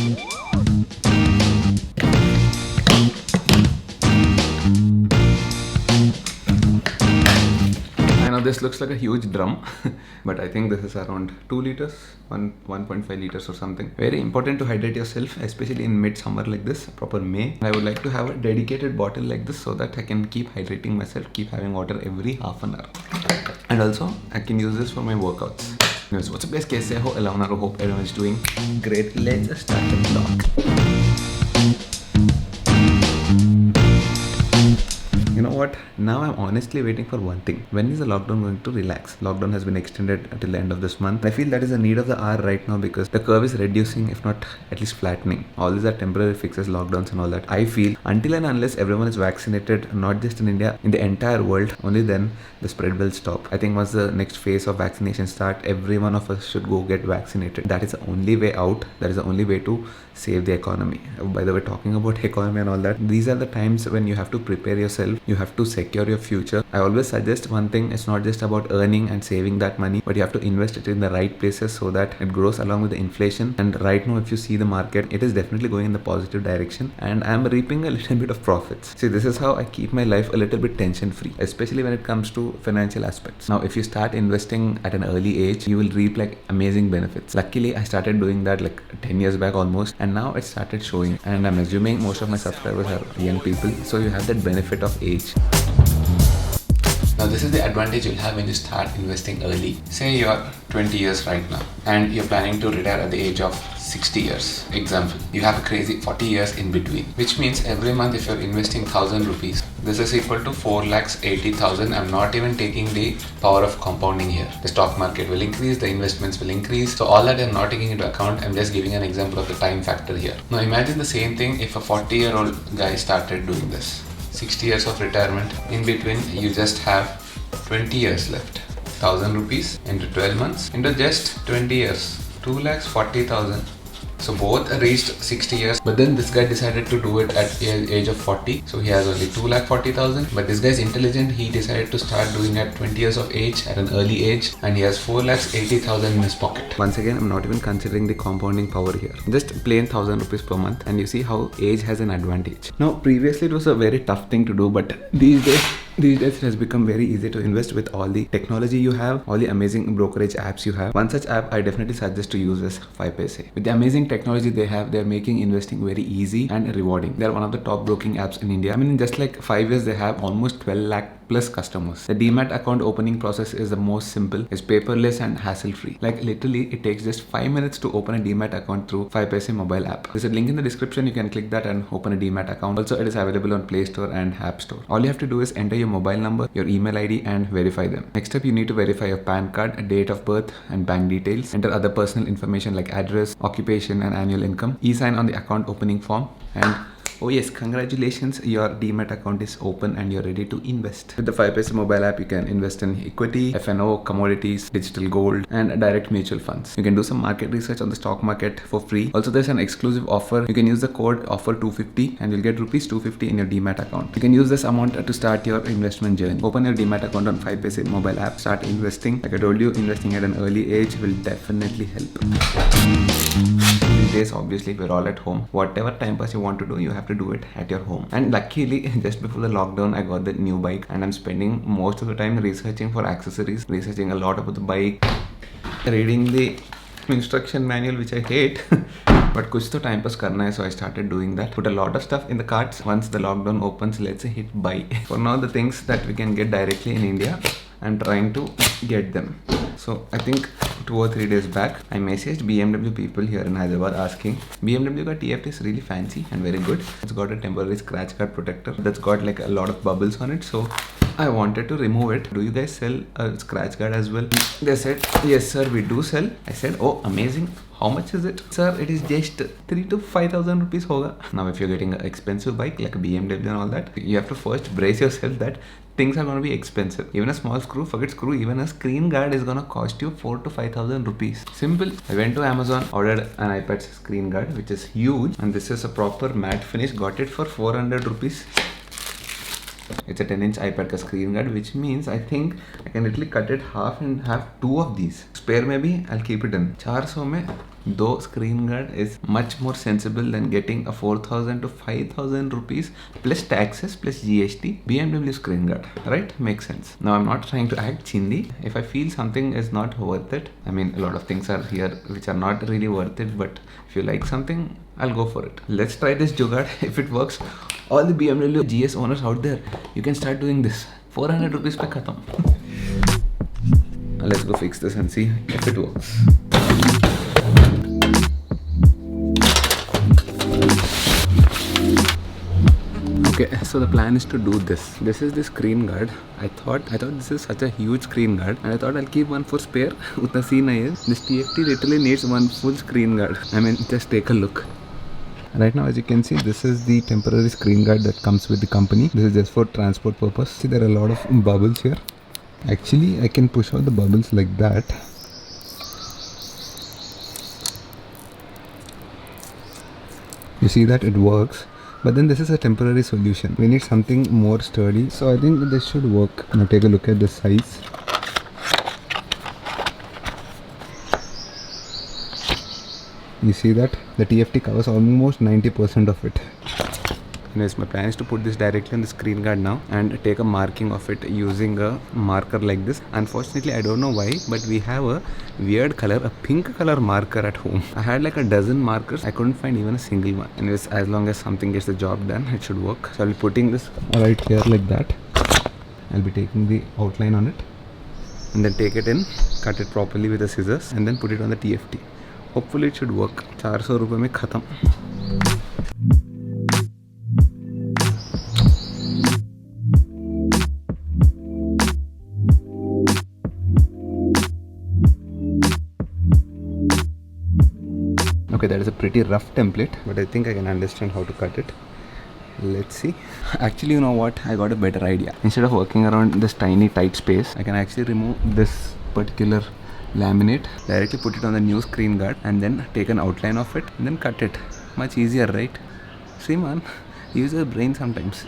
I know this looks like a huge drum, but I think this is around 2 liters, 1.5 liters or something. Very important to hydrate yourself, especially in mid-summer like this, proper May. I would like to have a dedicated bottle like this so that I can keep hydrating myself, keep having water every half an hour. And also, I can use this for my workouts. Anyways, what's up guys, kaise ho? Hope everyone is doing great. Let's just start the vlog. You know what? Now I'm honestly waiting for one thing. When is the lockdown going to relax? Lockdown has been extended until the end of this month. I feel that is a need of the hour right now because the curve is reducing, if not at least flattening. All these are temporary fixes, lockdowns and all that. I feel until and unless everyone is vaccinated, not just in India, in the entire world, only then the spread will stop. I think once the next phase of vaccination start, every one of us should go get vaccinated. That is the only way out. That is the only way to save the economy. By the way, talking about economy and all that, these are the times when you have to prepare yourself. You have to secure your future. I always suggest one thing. It's not just about earning and saving that money, but you have to invest it in the right places so that it grows along with the inflation. And right now, if you see the market, it is definitely going in the positive direction and I'm reaping a little bit of profits. See, this is how I keep my life a little bit tension free, especially when it comes to financial aspects. Now, if you start investing at an early age, you will reap like amazing benefits. Luckily, I started doing that like 10 years back almost, and now it started showing. And I'm assuming most of my subscribers are young people, so you have that benefit of age. Now this is the advantage you'll have when you start investing early. Say you're 20 years right now and you're planning to retire at the age of 60 years. Example, you have a crazy 40 years in between, which means every month if you're investing 1000 rupees, this is equal to 4,80,000. I'm not even taking the power of compounding here. The stock market will increase, the investments will increase. So all that I'm not taking into account. I'm just giving an example of the time factor here. Now imagine the same thing if a 40-year-old guy started doing this. 60 years of retirement. In between, you just have 20 years left. 1000 rupees into 12 months into just 20 years. 2,40,000. So both reached 60 years, but then this guy decided to do it at the age of 40. So he has only 2,40,000. But this guy is intelligent. He decided to start doing at 20 years of age at an early age, and he has 4,80,000 in his pocket. Once again, I'm not even considering the compounding power here. Just plain 1000 rupees per month, and you see how age has an advantage. Now, previously it was a very tough thing to do, but these days it has become very easy to invest with all the technology you have, all the amazing brokerage apps you have. One such app I definitely suggest to use is 5paisa. With the amazing technology they have, they're making investing very easy and rewarding. They're one of the top broking apps in India. I mean, in just like 5 years, they have almost 12 lakh plus customers. The demat account opening process is the most simple, it's paperless and hassle free. Like literally it takes just 5 minutes to open a demat account through 5paisa mobile app. There's a link in the description, you can click that and open a demat account. Also, it is available on Play Store and App Store. All you have to do is enter your mobile number, your email ID and verify them. Next up, you need to verify your PAN card, date of birth and bank details. Enter other personal information like address, occupation and annual income. E-sign on the account opening form, and oh yes, congratulations, your demat account is open and you're ready to invest. With the 5paisa mobile app, you can invest in equity, F&O, commodities, digital gold and direct mutual funds. You can do some market research on the stock market for free. Also, there's an exclusive offer. You can use the code offer250 and you'll get rupees 250 in your demat account. You can use this amount to start your investment journey. Open your demat account on 5paisa mobile app, start investing. Like I told you, investing at an early age will definitely help. These days, obviously, we're all at home. Whatever time pass you want to do, you have to do it at your home. And luckily, just before the lockdown, I got the new bike and I'm spending most of the time researching for accessories, researching a lot about the bike, reading the instruction manual, which I hate. But kuch to time pass karna hai, so I started doing that. Put a lot of stuff in the carts. Once the lockdown opens, let's say hit buy. For now, the things that we can get directly in India, I'm trying to get them. So I think 2 or 3 days back, I messaged BMW people here in Hyderabad asking, BMW ka TFT is really fancy and very good. It's got a temporary scratch card protector that's got like a lot of bubbles on it. So I wanted to remove it. Do you guys sell a scratch guard as well? They said, yes sir, we do sell. I said, oh amazing. How much is it? Sir, it is just 3,000 to 5,000 rupees hoga. Now if you're getting an expensive bike like a BMW and all that, you have to first brace yourself that things are going to be expensive. Even a small screw, forget screw, even a screen guard is going to cost you 4,000 to 5,000 rupees. Simple. I went to Amazon, ordered an iPad screen guard, which is huge, and this is a proper matte finish. Got it for 400 rupees. It's a 10-inch iPad ka screen guard, which means I think I can literally cut it half and have 2 of these. Spare maybe I'll keep it in. 400 mein Though screen guard is much more sensible than getting a 4,000 to 5,000 rupees plus taxes plus GST BMW screen guard, right? Makes sense. Now I'm not trying to act chindi. If I feel something is not worth it, I mean a lot of things are here which are not really worth it, but if you like something, I'll go for it. Let's try this jugaad. If it works, all the BMW GS owners out there, you can start doing this. 400 rupees pe khatam. Let's go fix this and see if it works. Okay, so the plan is to do this. This is the screen guard. I thought this is such a huge screen guard, and I thought I'll keep one for spare. Utna scene nahi hai. This TFT literally needs one full screen guard. I mean, just take a look. Right now, as you can see, this is the temporary screen guard that comes with the company. This is just for transport purpose. See, there are a lot of bubbles here. Actually, I can push out the bubbles like that. You see that it works. But then this is a temporary solution. We need something more sturdy. So I think this should work. Now take a look at the size. You see that? The TFT covers almost 90% of it. Anyways, my plan is to put this directly on the screen guard now and take a marking of it using a marker like this. Unfortunately, I don't know why, but we have a weird color, a pink color marker at home. I had like a dozen markers. I couldn't find even a single one. Anyways, as long as something gets the job done, it should work. So I'll be putting this right here like that. I'll be taking the outline on it and then take it in, cut it properly with the scissors and then put it on the TFT. Hopefully it should work. 400 rupees mein khatam. Okay, that is a pretty rough template, but I think I can understand how to cut it. Let's see. Actually, you know what? I got a better idea. Instead of working around this tiny tight space, I can actually remove this particular laminate, directly put it on the new screen guard and then take an outline of it and then cut it. Much easier, right? Sriman, use your brain sometimes.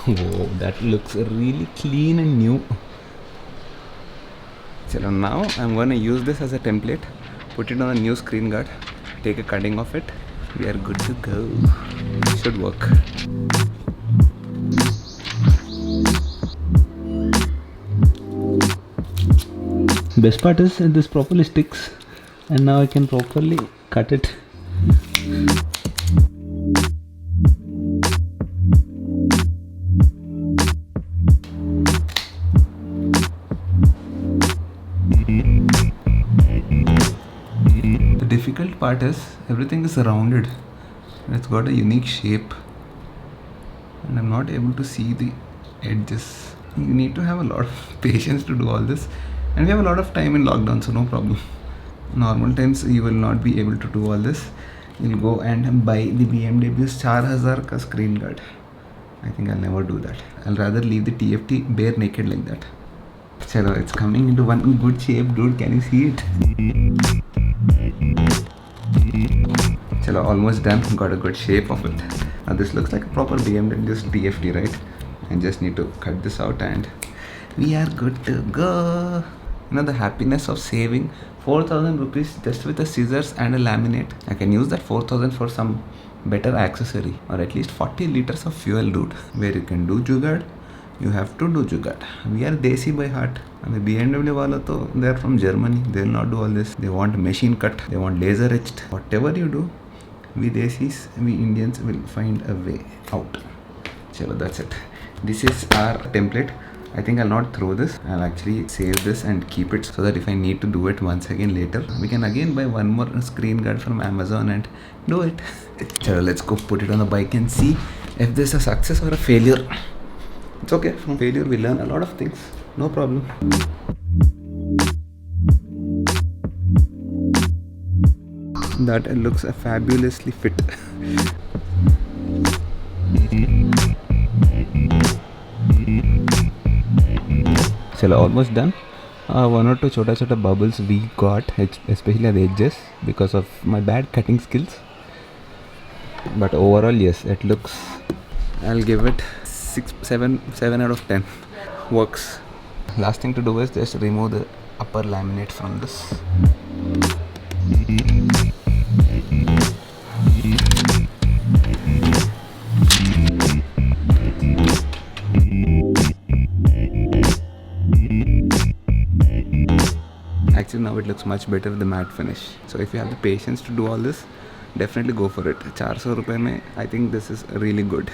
Whoa, that looks really clean and new. So now I'm going to use this as a template, put it on a new screen guard, take a cutting of it. We are good to go. Should work. Best part is this properly sticks and now I can properly cut it. The difficult part is everything is rounded. It's got a unique shape and I'm not able to see the edges. You need to have a lot of patience to do all this, and we have a lot of time in lockdown, so no problem. Normal times you will not be able to do all this. You'll go and buy the BMW's 4000 ka screen guard. I think I'll never do that. I'll rather leave the TFT bare naked like that. Chalo, it's coming into one good shape, dude. Can you see it? Chalo, almost done. Got a good shape of it. Now this looks like a proper BMW's TFT, right? I just need to cut this out and we are good to go. You know, the happiness of saving 4,000 rupees just with the scissors and a laminate. I can use that 4,000 for some better accessory or at least 40 liters of fuel, dude. Where you can do jugaad, you have to do jugaad. We are Desi by heart. And the BMW wala to, they are from Germany. They will not do all this. They want machine cut. They want laser etched. Whatever you do, we Desis, we Indians will find a way out. Chalo, that's it. This is our template. I think I'll not throw this. I'll actually save this and keep it so that if I need to do it once again later, we can again buy one more screen guard from Amazon and do it. So let's go put it on the bike and see if this is a success or a failure. It's okay. From failure we learn a lot of things. No problem. That looks fabulously fit. Chalo, almost done. One or two chota bubbles we got, especially at the edges because of my bad cutting skills. But overall, yes, it looks. I'll give it 7 out of 10. works. Last thing to do is just remove the upper laminate from this. Actually now it looks much better with the matte finish. So if you have the patience to do all this, definitely go for it. 400 rupees mein, I think this is really good.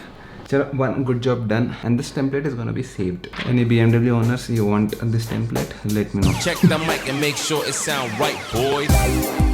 Chalo, one good job done, and this template is gonna be saved. Any BMW owners, you want this template, let me know. Check the mic and make sure it sound right, boys.